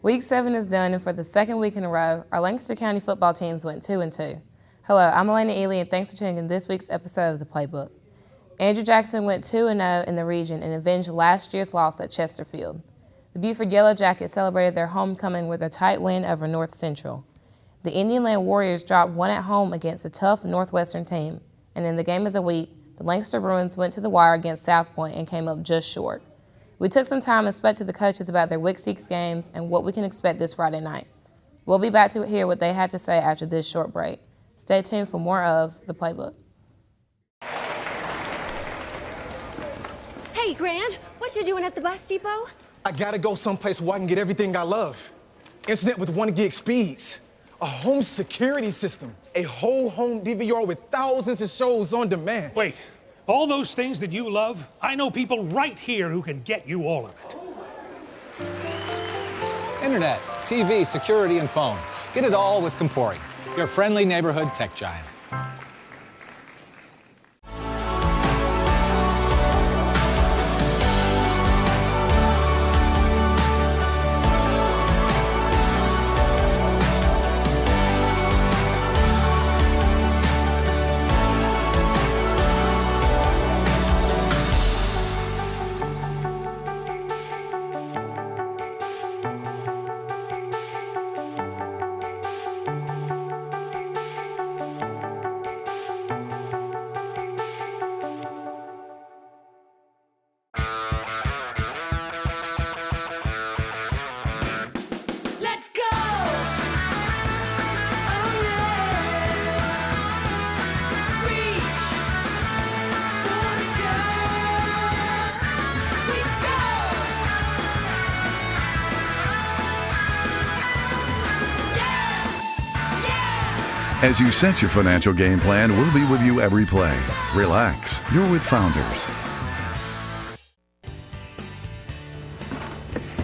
Week 7 is done, and for the second week in a row, our Lancaster County football teams went 2-2. Hello, I'm Elena Ely, and thanks for tuning in this week's episode of The Playbook. Andrew Jackson went 2-0 in the region and avenged last year's loss at Chesterfield. The Buford Yellow Jackets celebrated their homecoming with a tight win over North Central. The Indian Land Warriors dropped one at home against a tough Northwestern team, and in the game of the week, the Lancaster Bruins went to the wire against South Point and came up just short. We took some time and spoke to the coaches about their Week 6 games and what we can expect this Friday night. We'll be back to hear what they had to say after this short break. Stay tuned for more of The Playbook. Hey, Grant, what you doing at the bus depot? I gotta go someplace where I can get everything I love. Internet with 1 gig speeds. A home security system. A whole home DVR with thousands of shows on demand. Wait, all those things that you love, I know people right here who can get you all of it. Internet, TV, security, and phone. Get it all with Compori, your friendly neighborhood tech giant. Let's go! Oh, yeah! Reach for the sky! We go! Yeah! Yeah! As you set your financial game plan, we'll be with you every play. Relax. You're with Founders.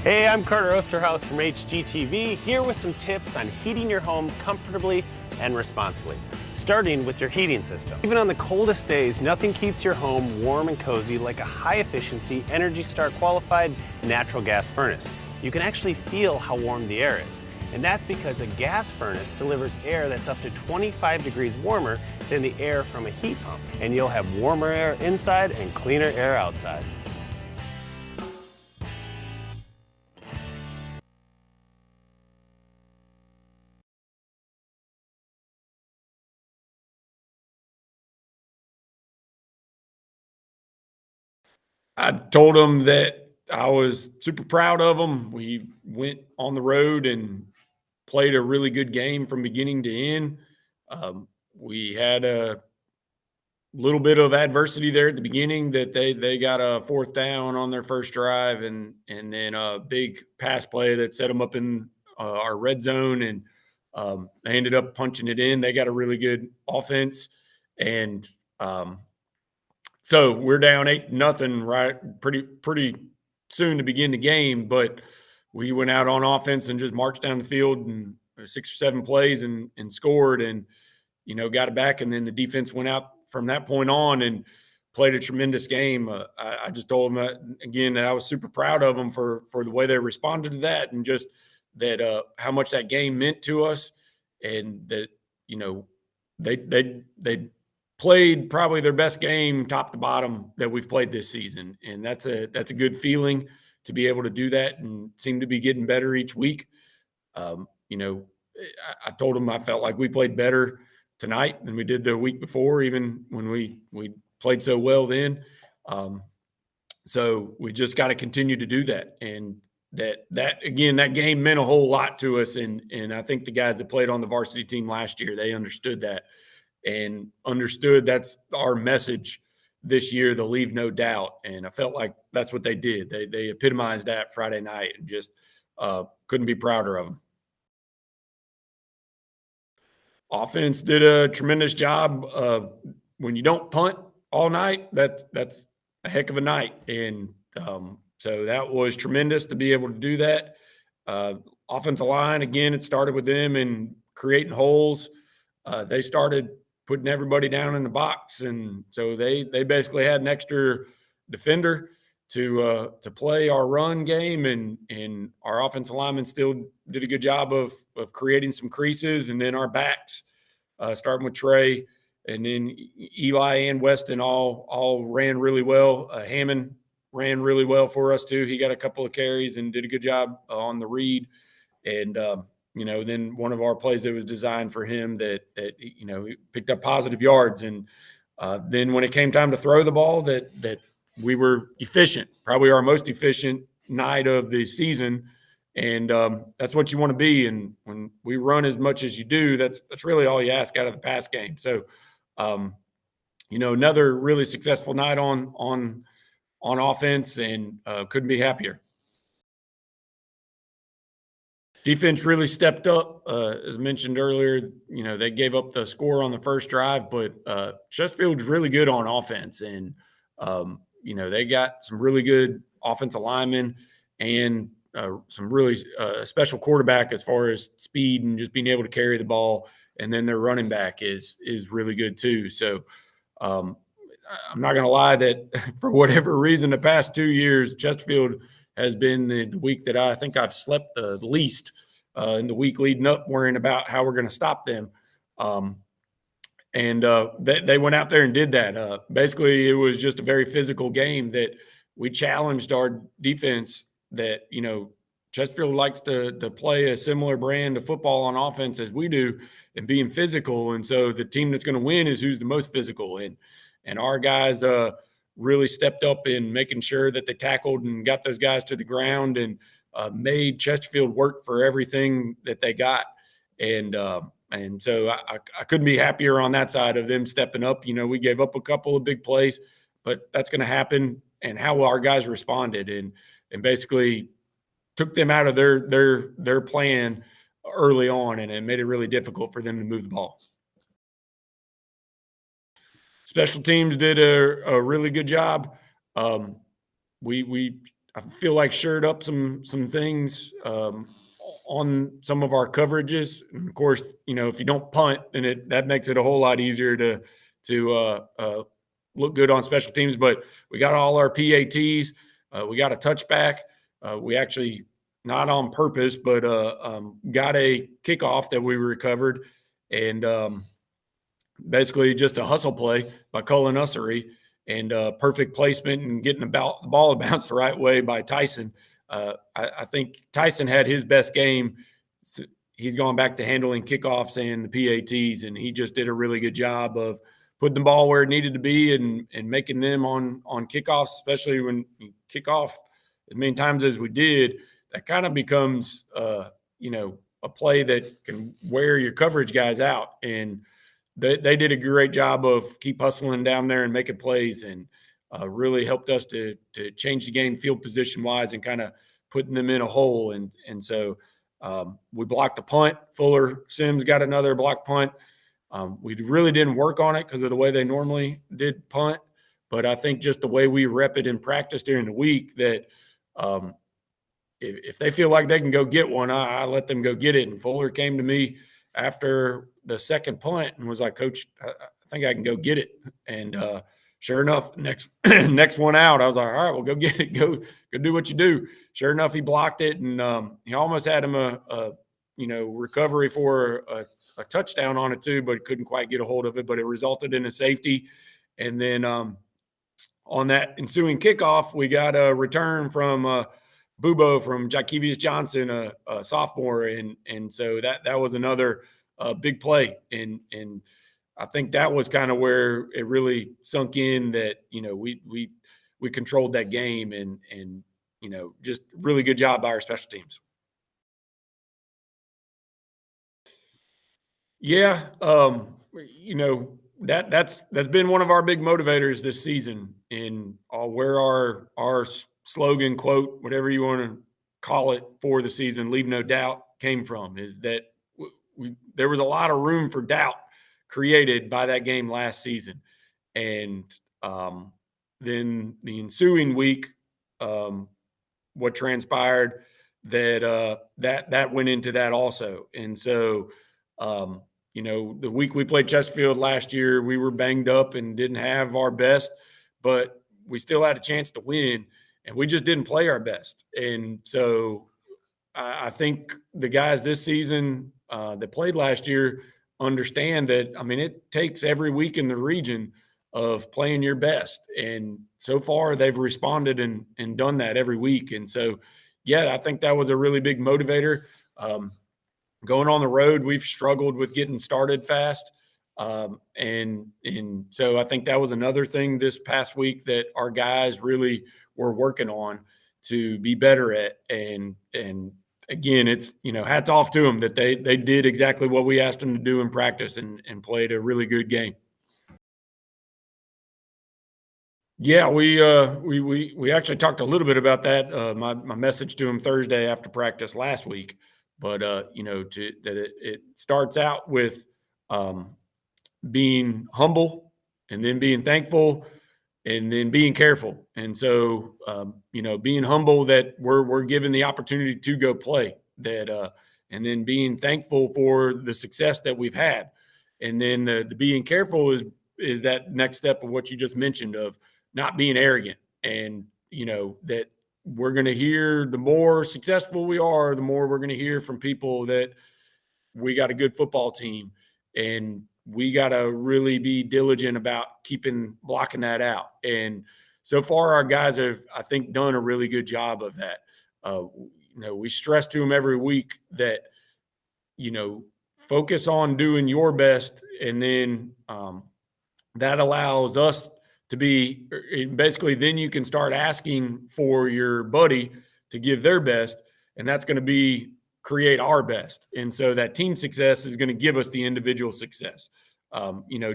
Hey, I'm Carter Osterhaus from HGTV, here with some tips on heating your home comfortably and responsibly, starting with your heating system. Even on the coldest days, nothing keeps your home warm and cozy like a high-efficiency, Energy Star qualified natural gas furnace. You can actually feel how warm the air is, and that's because a gas furnace delivers air that's up to 25 degrees warmer than the air from a heat pump, and you'll have warmer air inside and cleaner air outside. I told them that I was super proud of them. We went on the road and played a really good game from beginning to end. We had a little bit of adversity there at the beginning that they got a 4th down on their first drive and then a big pass play that set them up in our red zone, and they ended up punching it in. They got a really good offense, and so we're down 8-0 right pretty soon to begin the game, but we went out on offense and just marched down the field and 6 or 7 plays and scored and, got it back. And then the defense went out from that point on and played a tremendous game. I just told them again that I was super proud of them for the way they responded to that and just that how much that game meant to us, and that, they played probably their best game top to bottom that we've played this season. And that's a good feeling to be able to do that and seem to be getting better each week. I told them I felt like we played better tonight than we did the week before, even when we played so well then. So we just got to continue to do that. And that again, that game meant a whole lot to us. And I think the guys that played on the varsity team last year, they understood that. And understood that's our message this year, the leave no doubt. And I felt like that's what they did. They epitomized that Friday night and just couldn't be prouder of them. Offense did a tremendous job. When you don't punt all night, that's a heck of a night. And so that was tremendous to be able to do that. Offensive line, again, it started with them and creating holes. They started putting everybody down in the box. And so they basically had an extra defender to play our run game, and our offensive linemen still did a good job of creating some creases, and then our backs, starting with Trey, and then Eli and Weston all ran really well. Hammond ran really well for us too. He got a couple of carries and did a good job on the read, and then one of our plays that was designed for him that he picked up positive yards, and then when it came time to throw the ball, that we were efficient, probably our most efficient night of the season. And that's what you want to be. And when we run as much as you do, that's really all you ask out of the pass game. So, another really successful night on offense, and couldn't be happier. Defense really stepped up. As mentioned earlier, they gave up the score on the first drive, but Chesterfield's really good on offense. And, they got some really good offensive linemen and some really special quarterback as far as speed and just being able to carry the ball. And then their running back is really good too. So I'm not going to lie that for whatever reason, the past 2 years, Chesterfield has been the week that I think I've slept the least in the week leading up, worrying about how we're going to stop them. And they went out there and did that. Basically, it was just a very physical game that we challenged our defense that, Chesterfield likes to play a similar brand of football on offense as we do and being physical. And so the team that's going to win is who's the most physical. And our guys really stepped up in making sure that they tackled and got those guys to the ground and made Chesterfield work for everything that they got. And so I couldn't be happier on that side of them stepping up. We gave up a couple of big plays, but that's going to happen. And how our guys responded and basically took them out of their plan early on, and it made it really difficult for them to move the ball. Special teams did a really good job. I feel like shored up some things on some of our coverages. And of course, if you don't punt, then that makes it a whole lot easier to look good on special teams. But we got all our PATs. We got a touchback. We actually, not on purpose, but got a kickoff that we recovered, and basically just a hustle play by Cullen Ussery, and perfect placement and getting the ball bounced the right way by Tyson. I think Tyson had his best game. He's gone back to handling kickoffs and the PATs, and he just did a really good job of putting the ball where it needed to be and making them on kickoffs, especially when you kick off as many times as we did. That kind of becomes, a play that can wear your coverage guys out. And they did a great job of keep hustling down there and making plays, and really helped us to change the game field position wise and kind of putting them in a hole. And so we blocked a punt. Fuller Sims got another block punt. We really didn't work on it because of the way they normally did punt, but I think just the way we rep it in practice during the week, that if they feel like they can go get one, I let them go get it. And Fuller came to me after the second punt and was like, "Coach, I think I can go get it." And sure enough, next one out, I was like, "All right, well, go get it. Go do what you do." Sure enough, he blocked it, and he almost had him a recovery for a touchdown on it too, but couldn't quite get a hold of it. But it resulted in a safety. And then on that ensuing kickoff, we got a return from Bubo from Jakevius Johnson, a sophomore, and so that was another big play. And I think that was kind of where it really sunk in that we controlled that game, and just really good job by our special teams. Yeah, that's been one of our big motivators this season, and where our slogan, quote, whatever you want to call it for the season, "Leave no doubt," came from, is that there was a lot of room for doubt created by that game last season. And then the ensuing week, what transpired, that went into that also. And so, the week we played Chesterfield last year, we were banged up and didn't have our best, but we still had a chance to win. and we just didn't play our best. And so I think the guys this season that played last year understand that, I mean, it takes every week in the region of playing your best. And so far they've responded and done that every week. And so, yeah, I think that was a really big motivator. Going on the road, we've struggled with getting started fast. And so I think that was another thing this past week that our guys really were working on to be better at. And again, it's, hats off to them that they did exactly what we asked them to do in practice and played a really good game. Yeah, we actually talked a little bit about that. My message to him Thursday after practice last week, but it starts out with being humble, and then being thankful, and then being careful. And so being humble that we're given the opportunity to go play that, and then being thankful for the success that we've had, and then the being careful is that next step of what you just mentioned of not being arrogant. And that we're going to hear, the more successful we are, the more we're going to hear from people that we got a good football team, and we got to really be diligent about blocking that out. And so far our guys have, I think, done a really good job of that. We stress to them every week that, focus on doing your best. And then that allows us to be, basically then you can start asking for your buddy to give their best, and that's going to create our best. And so that team success is going to give us the individual success,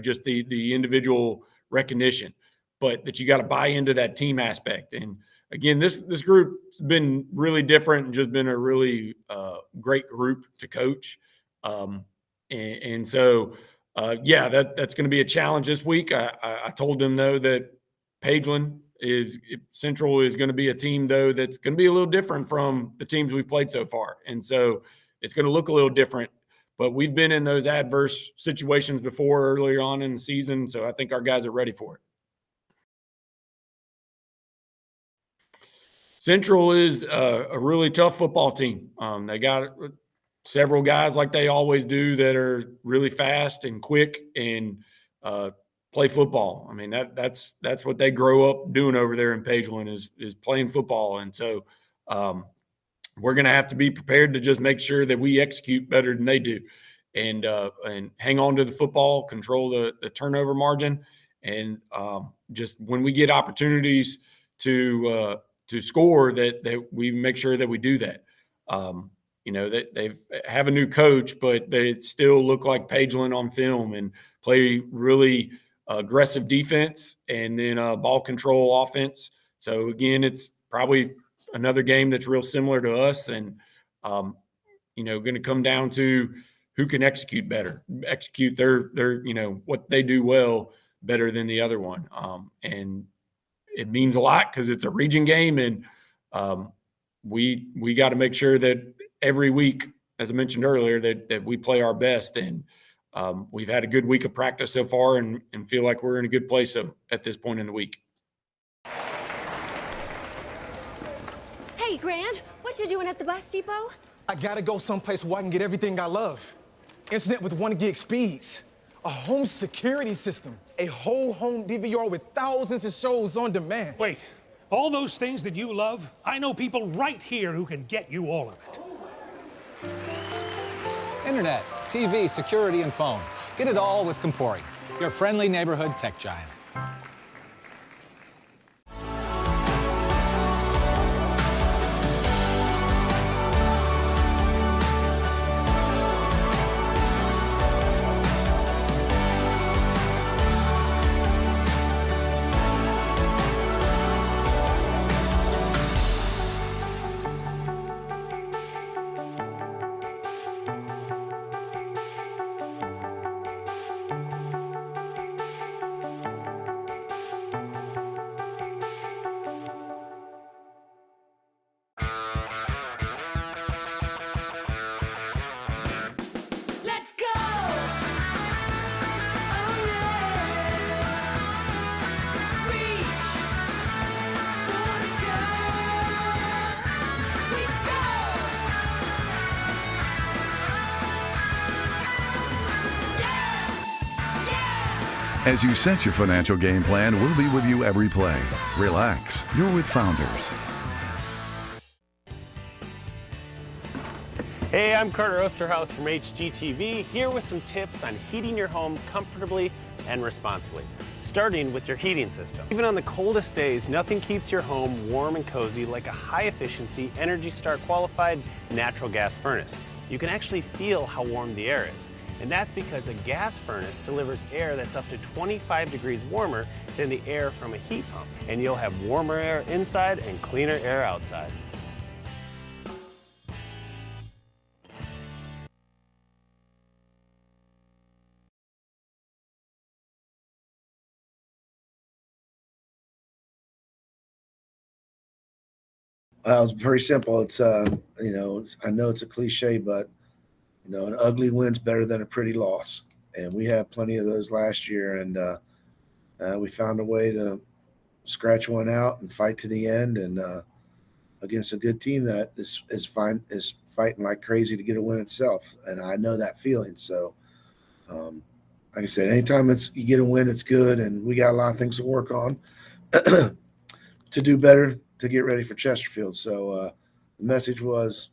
just the individual recognition, but that you got to buy into that team aspect. And again, this group's been really different and just been a really great group to coach. And so that's going to be a challenge this week. I told them, though, that Central is going to be a team, though, that's going to be a little different from the teams we've played so far. And so it's going to look a little different, but we've been in those adverse situations before earlier on in the season. So I think our guys are ready for it. Central is a really tough football team. They got several guys, like they always do, that are really fast and quick and play football. I mean, that's what they grow up doing over there in Pageland is playing football. And so we're going to have to be prepared to just make sure that we execute better than they do, and hang on to the football, control the turnover margin, and just when we get opportunities to score, that we make sure that we do that. That they have a new coach, but they still look like Pageland on film and play really aggressive defense and then ball control offense. So again, it's probably another game that's real similar to us, and going to come down to who can execute their what they do well better than the other one. And it means a lot because it's a region game, and we got to make sure that every week, as I mentioned earlier, that we play our best. And we've had a good week of practice so far, and feel like we're in a good place at this point in the week. Hey, Grant, what you doing at the bus depot? I gotta go someplace where I can get everything I love. Internet with 1 gig speeds. A home security system. A whole home DVR with thousands of shows on demand. Wait, all those things that you love, I know people right here who can get you all of it. Internet, TV, security, and phone. Get it all with Compori, your friendly neighborhood tech giant. As you set your financial game plan, we'll be with you every play. Relax. You're with Founders. Hey, I'm Carter Osterhaus from HGTV, here with some tips on heating your home comfortably and responsibly, starting with your heating system. Even on the coldest days, nothing keeps your home warm and cozy like a high-efficiency, Energy Star qualified natural gas furnace. You can actually feel how warm the air is. And that's because a gas furnace delivers air that's up to 25 degrees warmer than the air from a heat pump. And you'll have warmer air inside and cleaner air outside. It's very simple. It's I know it's a cliche, but an ugly win's better than a pretty loss, and we had plenty of those last year, and we found a way to scratch one out and fight to the end, and against a good team that is fighting like crazy to get a win itself, and I know that feeling. So, like I said, anytime you get a win, it's good, and we got a lot of things to work on to do better to get ready for Chesterfield. So the message was,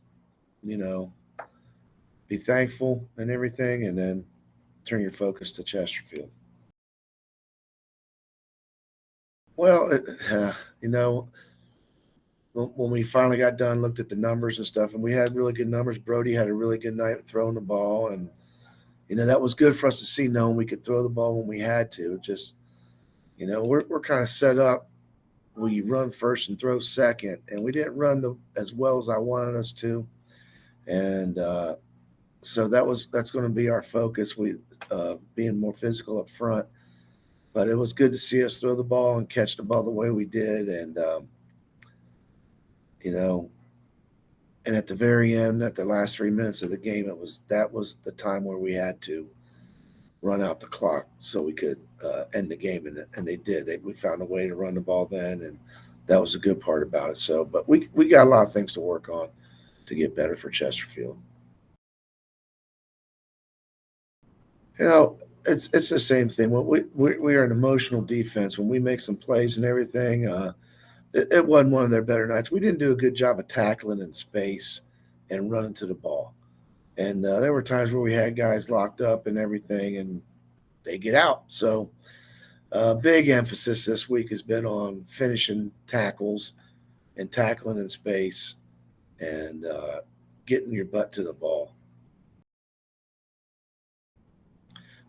be thankful and everything, and then turn your focus to Chesterfield. Well, when we finally got done, looked at the numbers and stuff, and we had really good numbers. Brody had a really good night throwing the ball, and that was good for us to see, knowing we could throw the ball when we had to. Just we're kind of set up. We run first and throw second, and we didn't run as well as I wanted us to, and so that's going to be our focus. We being more physical up front, but it was good to see us throw the ball and catch the ball the way we did, and and at the very end, at the last 3 minutes of the game, that was the time where we had to run out the clock so we could end the game, and they did. We found a way to run the ball then, and that was a good part about it. So, but we got a lot of things to work on to get better for Chesterfield. It's the same thing. When we are an emotional defense. When we make some plays and everything, it wasn't one of their better nights. We didn't do a good job of tackling in space and running to the ball. And there were times where we had guys locked up and everything, and they get out. So big emphasis this week has been on finishing tackles and tackling in space and getting your butt to the ball.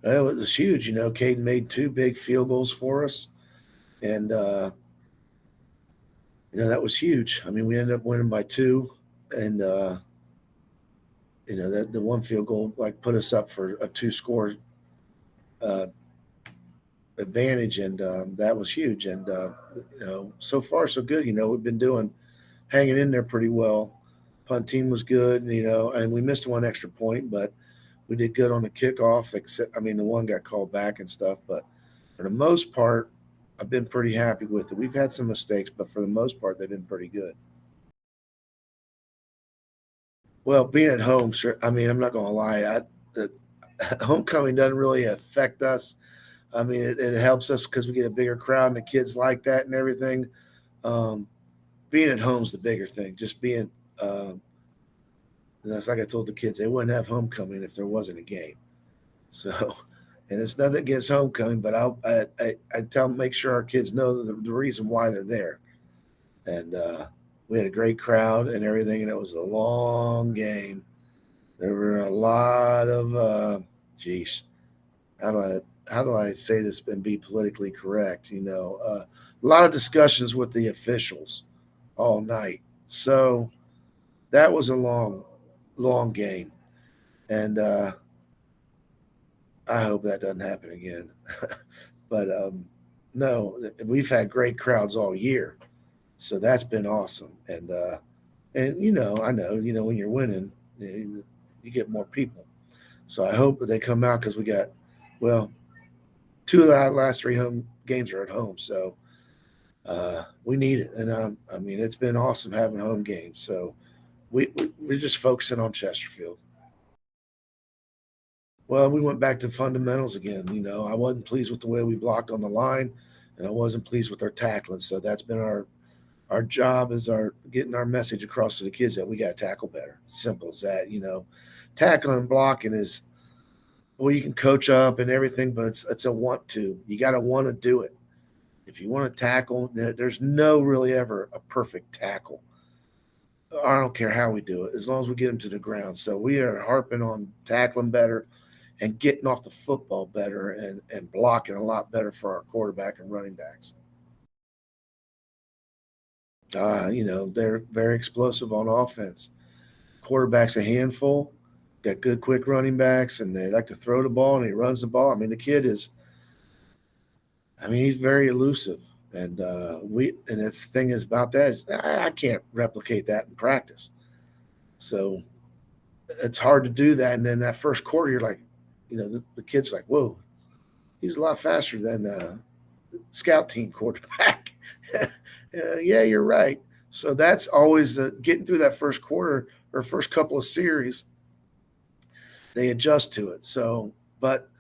It was huge. Caden made 2 big field goals for us, and that was huge. I mean, we ended up winning by 2, and that the one field goal put us up for a 2-score advantage, and that was huge. And so far so good. We've been hanging in there pretty well. Punt team was good, and we missed 1 extra point, but we did good on the kickoff. Except, the one got called back and stuff. But for the most part, I've been pretty happy with it. We've had some mistakes, but for the most part, they've been pretty good. Well, being at home, sure. I'm not going to lie. The homecoming doesn't really affect us. It helps us because we get a bigger crowd and the kids like that and everything. Being at home is the bigger thing. Just being, and that's like I told the kids, they wouldn't have homecoming if there wasn't a game. So, and it's nothing against homecoming, but I tell them, make sure our kids know the reason why they're there. And we had a great crowd and everything, and it was a long game. There were a lot of, how do I say this and be politically correct? A lot of discussions with the officials all night. So that was a long game. And I hope that doesn't happen again. But no, we've had great crowds all year. So that's been awesome. And I know, when you're winning, you get more people. So I hope that they come out because we got, 2 of the last 3 home games are at home. So we need it. And it's been awesome having home games. So we're just focusing on Chesterfield. Well, we went back to fundamentals again. I wasn't pleased with the way we blocked on the line, and I wasn't pleased with our tackling. So that's been our job, is our getting our message across to the kids that we got to tackle better. Simple as that. Tackling and blocking is, well, you can coach up and everything, but it's a want to. You got to want to do it. If you want to tackle, there's no really ever a perfect tackle. I don't care how we do it, as long as we get them to the ground. So we are harping on tackling better and getting off the football better and blocking a lot better for our quarterback and running backs. They're very explosive on offense. Quarterback's a handful, got good quick running backs, and they like to throw the ball, and he runs the ball. The kid is, he's very elusive. And the thing is about that is I can't replicate that in practice. So it's hard to do that. And then that first quarter, you're like, the kid's like, whoa, he's a lot faster than the scout team quarterback. Yeah, you're right. So that's always getting through that first quarter or first couple of series. They adjust to it. So, but,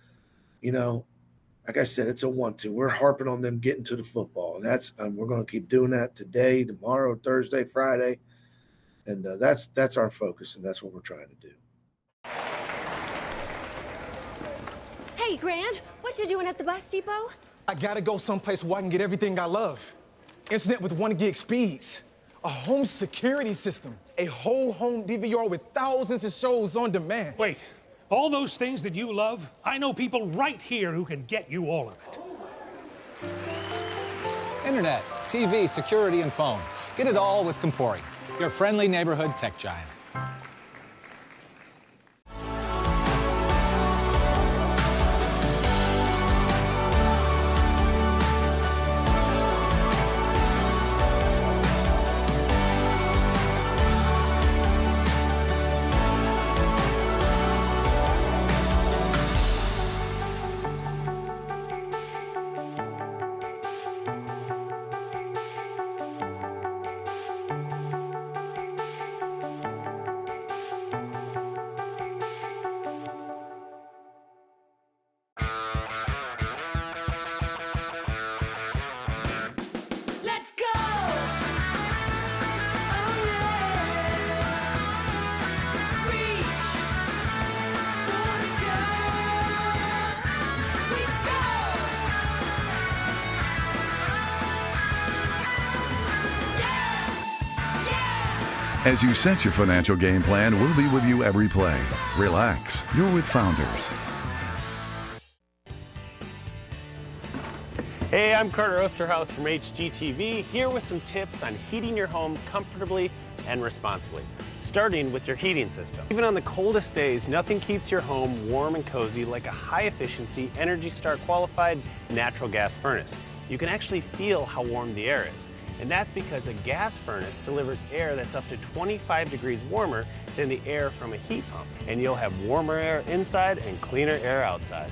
like I said, it's a want-to. We're harping on them getting to the football, and that's we're going to keep doing that today, tomorrow, Thursday, Friday, and that's our focus, and that's what we're trying to do. Hey, Grant, what you doing at the bus depot? I gotta go someplace where I can get everything I love. Internet with 1 gig speeds. A home security system. A whole home DVR with thousands of shows on demand. Wait, all those things that you love, I know people right here who can get you all of it. Internet, TV, security, and phone. Get it all with Compori, your friendly neighborhood tech giant. Let's go! Oh yeah! Reach for the sky. We go! Yeah! Yeah! As you set your financial game plan, we'll be with you every play. Relax. You're with Founders. Hey, I'm Carter Osterhaus from HGTV, here with some tips on heating your home comfortably and responsibly, starting with your heating system. Even on the coldest days, nothing keeps your home warm and cozy like a high-efficiency, Energy Star qualified natural gas furnace. You can actually feel how warm the air is, and that's because a gas furnace delivers air that's up to 25 degrees warmer than the air from a heat pump, and you'll have warmer air inside and cleaner air outside.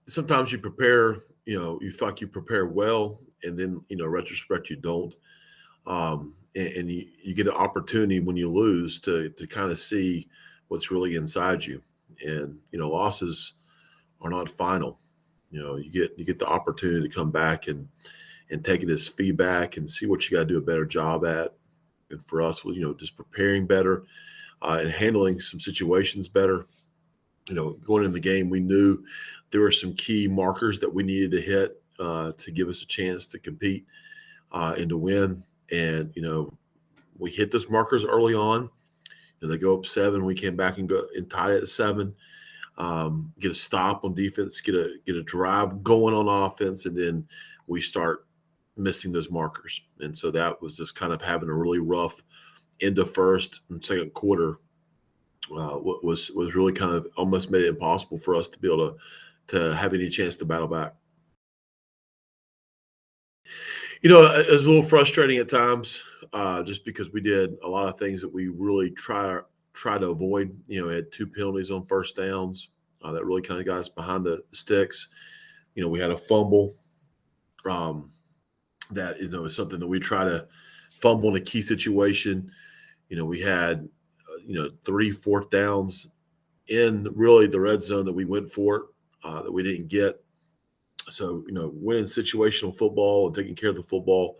Sometimes you prepare, you feel like you prepare well, and then, retrospect, you don't. And you get an opportunity when you lose to kind of see what's really inside you. And, losses are not final. You get the opportunity to come back and take it as feedback and see what you got to do a better job at. And for us, just preparing better and handling some situations better. Going in the game, we knew there were some key markers that we needed to hit to give us a chance to compete and to win. And, we hit those markers early on. They go up 7. We came back and tied it at 7. Get a stop on defense, get a drive going on offense, and then we start missing those markers. And so that was just kind of having a really rough end of first and second quarter. Was really kind of almost made it impossible for us to be able to have any chance to battle back. It was a little frustrating at times, just because we did a lot of things that we really try to avoid. We had 2 penalties on first downs. that really kind of got us behind the sticks. We had a fumble that is something that we try to fumble in a key situation. We had 3 4th downs in really the red zone that we went for that we didn't get. So winning situational football and taking care of the football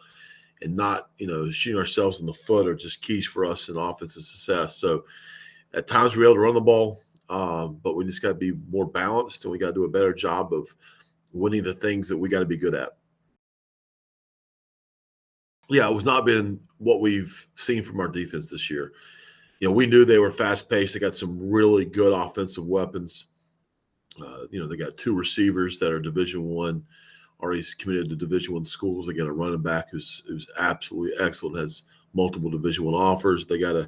and not shooting ourselves in the foot are just keys for us in offensive success. So at times we're able to run the ball, but we just got to be more balanced, and we got to do a better job of winning the things that we got to be good at. Yeah, it was not been what we've seen from our defense this year. We knew they were fast-paced. They got some really good offensive weapons. They got 2 receivers that are Division I, already committed to Division I schools. They got a running back who's absolutely excellent, has multiple Division I offers. They got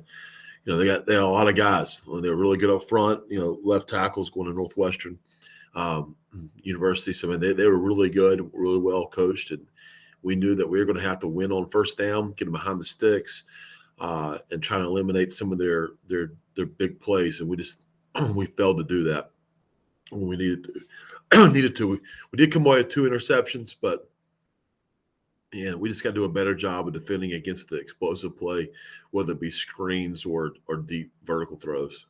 they got a lot of guys. They're really good up front. Left tackles going to Northwestern University. So they were really good, really well coached, and we knew that we were going to have to win on first down, get them behind the sticks, and try to eliminate some of their big plays. And we failed to do that when we needed to. We did come away with 2 interceptions, but we just got to do a better job of defending against the explosive play, whether it be screens or deep vertical throws.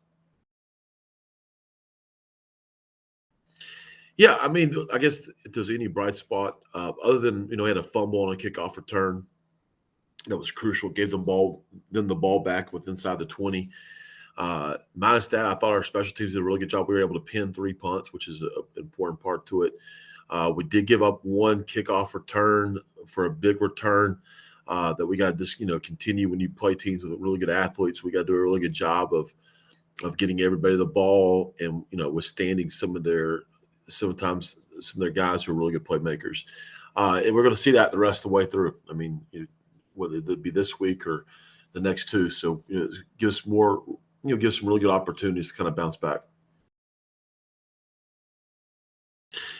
Yeah, I guess if there's any bright spot, other than we had a fumble on a kickoff return that was crucial, gave them the ball back with inside the 20. Minus that, I thought our special teams did a really good job. We were able to pin 3 punts, which is an important part to it. We did give up 1 kickoff return for a big return that we got to just continue. When you play teams with really good athletes, we got to do a really good job of getting everybody the ball and withstanding sometimes some of their guys who are really good playmakers. And we're going to see that the rest of the way through. Whether it be this week or the next 2. So it gives some really good opportunities to kind of bounce back.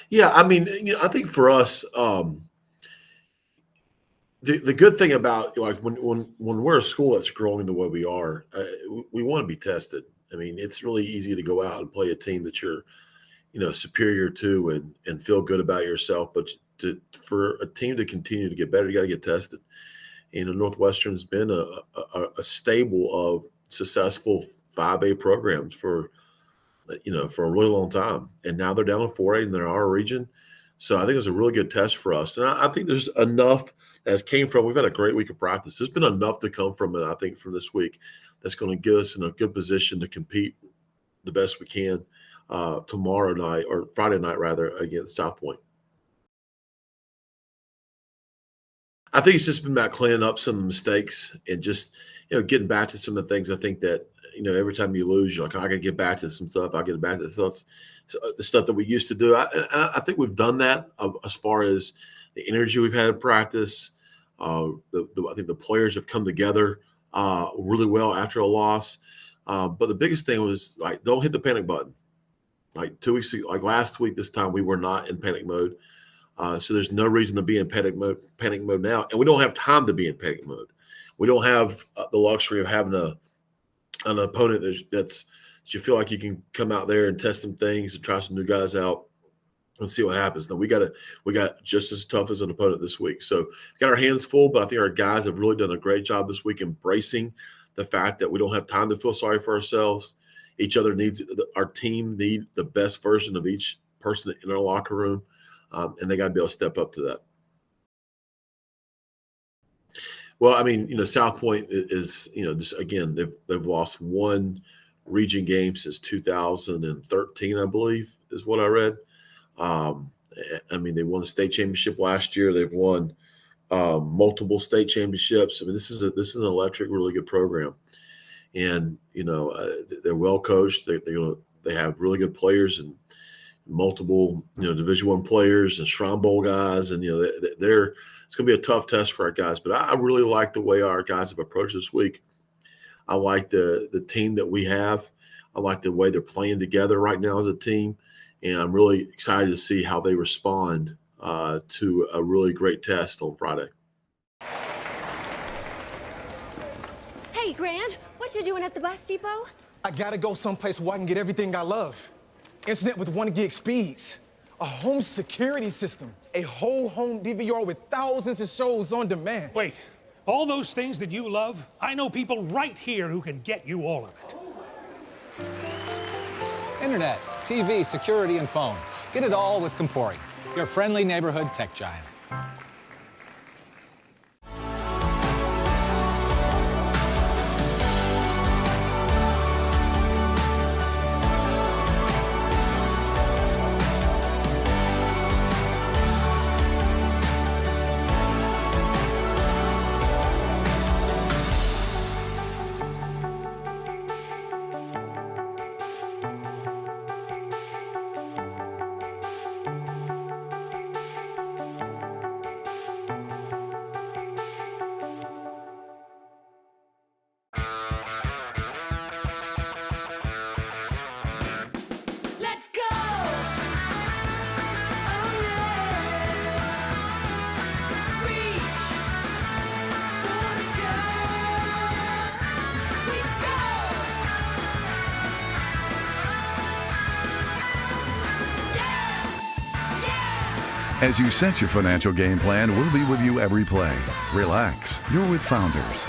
Yeah, I think for us, the good thing about when we're a school that's growing the way we are, we want to be tested. It's really easy to go out and play a team that you're superior to and feel good about yourself. But for a team to continue to get better, you got to get tested. Northwestern's been a stable of successful 5A programs for a really long time. And now they're down to 4A and they're our region. So I think it's a really good test for us. And I think there's enough that came from, we've had a great week of practice. There's been enough to come from it, I think, from this week that's going to get us in a good position to compete the best we can tomorrow night, or Friday night rather, against South Point. I think it's just been about cleaning up some mistakes and just, getting back to some of the things. I think that, every time you lose, you're like, I got to get back to some stuff. I get back to the stuff that we used to do. I think we've done that as far as the energy we've had in practice. I think the players have come together really well after a loss. But the biggest thing was don't hit the panic button. 2 weeks ago, last week, this time we were not in panic mode. So there's no reason to be in panic mode now. And we don't have time to be in panic mode. We don't have the luxury of having an opponent that you feel like you can come out there and test some things and try some new guys out and see what happens. No, we got just as tough as an opponent this week. So got our hands full, but I think our guys have really done a great job this week embracing the fact that we don't have time to feel sorry for ourselves. Our team need the best version of each person in our locker room. And they got to be able to step up to that. Well, South Point is, just again, they've lost 1 region game since 2013, I believe, is what I read. They won the state championship last year. They've won multiple state championships. This is an electric, really good program, and they're well coached. They have really good players and multiple Division I players and Shrine Bowl guys, and it's going to be a tough test for our guys. But I really like the way our guys have approached this week. I like the team that we have. I like the way they're playing together right now as a team, and I'm really excited to see how they respond to a really great test on Friday. Hey, Grant, what you doing at the bus depot? I gotta go someplace where I can get everything I love. internet with 1 gig speeds, a home security system, a whole home DVR with thousands of shows on demand. Wait, all those things that you love, I know people right here who can get you all of it. Internet, TV, security, and phone. Get it all with Compori, your friendly neighborhood tech giant. Let's go! Oh yeah! Reach for the sky. We go! Yeah! Yeah! As you set your financial game plan, we'll be with you every play. Relax. You're with Founders.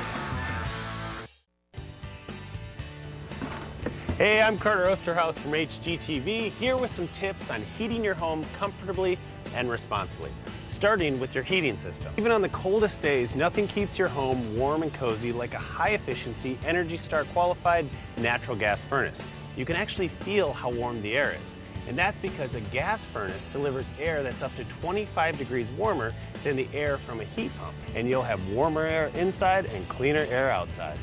Hey, I'm Carter Osterhaus from HGTV, here with some tips on heating your home comfortably and responsibly, starting with your heating system. Even on the coldest days, nothing keeps your home warm and cozy like a high-efficiency, Energy Star qualified natural gas furnace. You can actually feel how warm the air is, and that's because a gas furnace delivers air that's up to 25 degrees warmer than the air from a heat pump, and you'll have warmer air inside and cleaner air outside.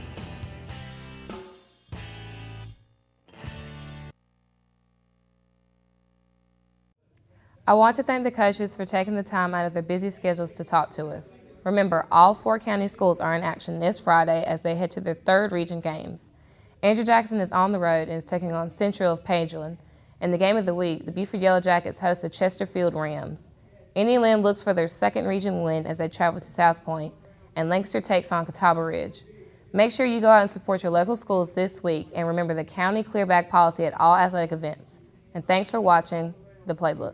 I want to thank the coaches for taking the time out of their busy schedules to talk to us. Remember, all 4 county schools are in action this Friday as they head to their 3rd region games. Andrew Jackson is on the road and is taking on Central of Pageland. In the game of the week, the Buford Yellow Jackets host the Chesterfield Rams. Indian Land looks for their 2nd region win as they travel to South Point, and Lancaster takes on Catawba Ridge. Make sure you go out and support your local schools this week, and remember the county clear bag policy at all athletic events. And thanks for watching The Playbook.